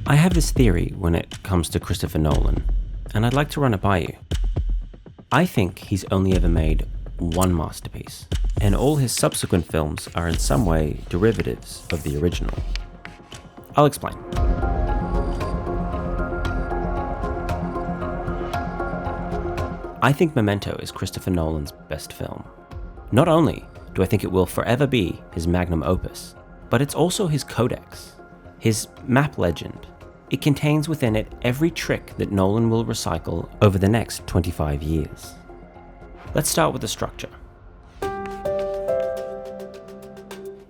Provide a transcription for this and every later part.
I have this theory when it comes to Christopher Nolan, and I'd like to run it by you. I think he's only ever made one masterpiece, and all his subsequent films are in some way derivatives of the original. I'll explain. I think Memento is Christopher Nolan's best film. Not only do I think it will forever be his magnum opus, but it's also his codex, his map legend. It contains within it every trick that Nolan will recycle over the next 25 years. Let's start with the structure.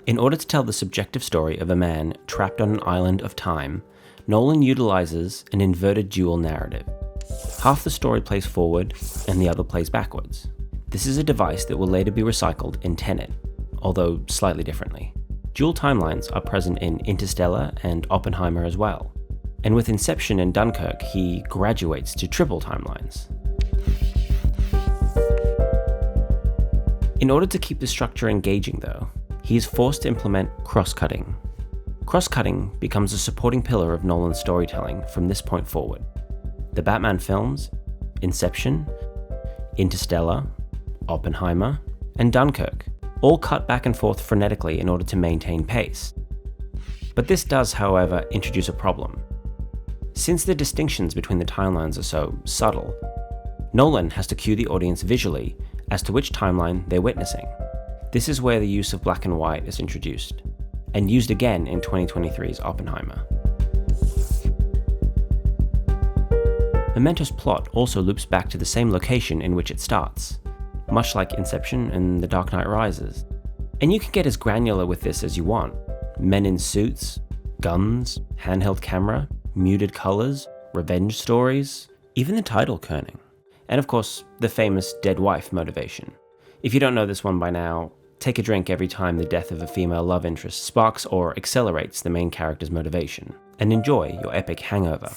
In order to tell the subjective story of a man trapped on an island of time, Nolan utilizes an inverted dual narrative. Half the story plays forward and the other plays backwards. This is a device that will later be recycled in Tenet, although slightly differently. Dual timelines are present in Interstellar and Oppenheimer as well. And with Inception and Dunkirk, he graduates to triple timelines. In order to keep the structure engaging though, he is forced to implement cross-cutting. Cross-cutting becomes a supporting pillar of Nolan's storytelling from this point forward. The Batman films, Inception, Interstellar, Oppenheimer, and Dunkirk all cut back and forth frenetically in order to maintain pace. But this does, however, introduce a problem. Since the distinctions between the timelines are so subtle, Nolan has to cue the audience visually as to which timeline they're witnessing. This is where the use of black and white is introduced, and used again in 2023's Oppenheimer. Memento's plot also loops back to the same location in which it starts, much like Inception and The Dark Knight Rises. And you can get as granular with this as you want. Men in suits, guns, handheld camera, muted colors, revenge stories, even the title kerning. And of course, the famous dead wife motivation. If you don't know this one by now, take a drink every time the death of a female love interest sparks or accelerates the main character's motivation, and enjoy your epic hangover.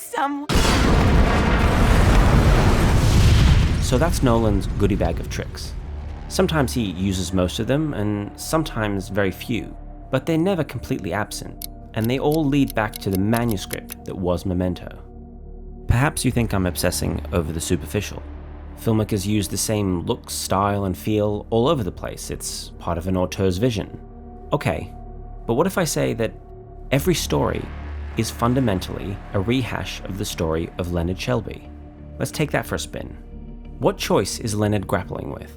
So that's Nolan's goodie bag of tricks. Sometimes he uses most of them, and sometimes very few, but they're never completely absent, and they all lead back to the manuscript that was Memento. Perhaps you think I'm obsessing over the superficial. Filmmakers use the same look, style, and feel all over the place. It's part of an auteur's vision. Okay, but what if I say that every story is fundamentally a rehash of the story of Leonard Shelby? Let's take that for a spin. What choice is Leonard grappling with?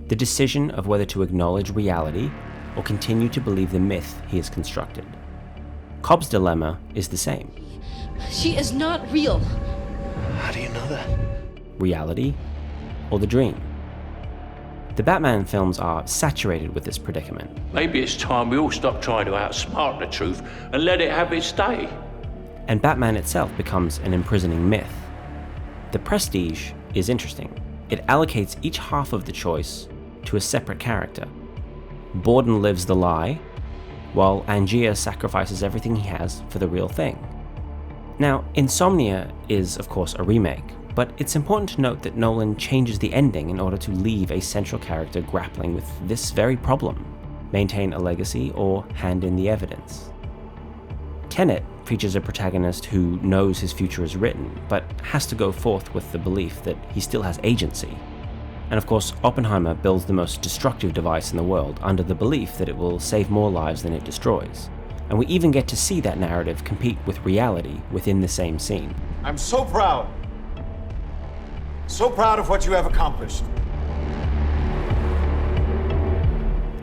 The decision of whether to acknowledge reality or continue to believe the myth he has constructed. Cobb's dilemma is the same. She is not real. How do you know that? Reality or the dream? The Batman films are saturated with this predicament. Maybe it's time we all stop trying to outsmart the truth and let it have its day. And Batman itself becomes an imprisoning myth. The Prestige is interesting. It allocates each half of the choice to a separate character. Borden lives the lie, while Angier sacrifices everything he has for the real thing. Now, Insomnia is, of course, a remake, but it's important to note that Nolan changes the ending in order to leave a central character grappling with this very problem, maintain a legacy or hand in the evidence. Tenet features a protagonist who knows his future is written, but has to go forth with the belief that he still has agency. And of course, Oppenheimer builds the most destructive device in the world under the belief that it will save more lives than it destroys. And we even get to see that narrative compete with reality within the same scene. I'm so proud. So proud of what you have accomplished.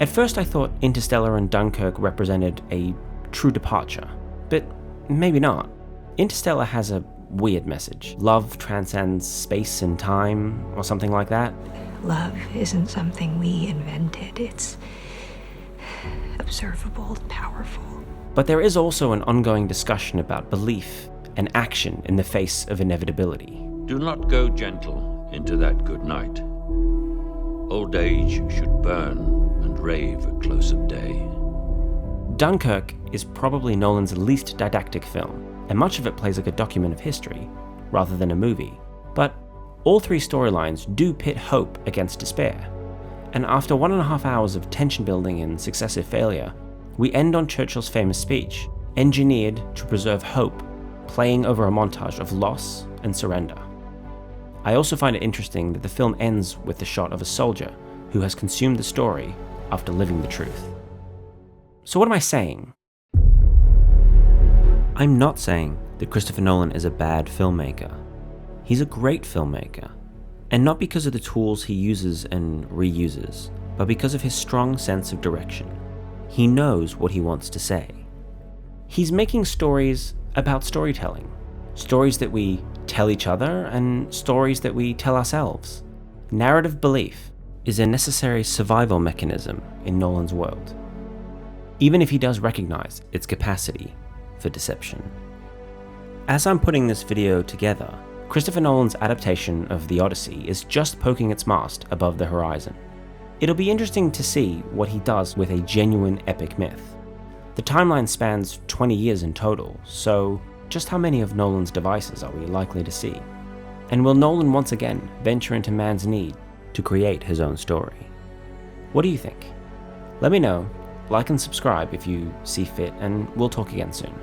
At first I thought Interstellar and Dunkirk represented a true departure, but maybe not. Interstellar has a weird message. Love transcends space and time, or something like that. Love isn't something we invented. It's observable, powerful. But there is also an ongoing discussion about belief and action in the face of inevitability. Do not go gentle into that good night. Old age should burn and rave at close of day. Dunkirk is probably Nolan's least didactic film, and much of it plays like a document of history, rather than a movie. But all three storylines do pit hope against despair. And after 1.5 hours of tension building and successive failure, we end on Churchill's famous speech, engineered to preserve hope playing over a montage of loss and surrender. I also find it interesting that the film ends with the shot of a soldier who has consumed the story after living the truth. So what am I saying? I'm not saying that Christopher Nolan is a bad filmmaker. He's a great filmmaker, and not because of the tools he uses and reuses, but because of his strong sense of direction. He knows what he wants to say. He's making stories about storytelling, stories that we tell each other and stories that we tell ourselves. Narrative belief is a necessary survival mechanism in Nolan's world, even if he does recognize its capacity for deception. As I'm putting this video together, Christopher Nolan's adaptation of the Odyssey is just poking its mast above the horizon. It'll be interesting to see what he does with a genuine epic myth. The timeline spans 20 years in total, so just how many of Nolan's devices are we likely to see? And will Nolan once again venture into man's need to create his own story? What do you think? Let me know, like and subscribe if you see fit, and we'll talk again soon.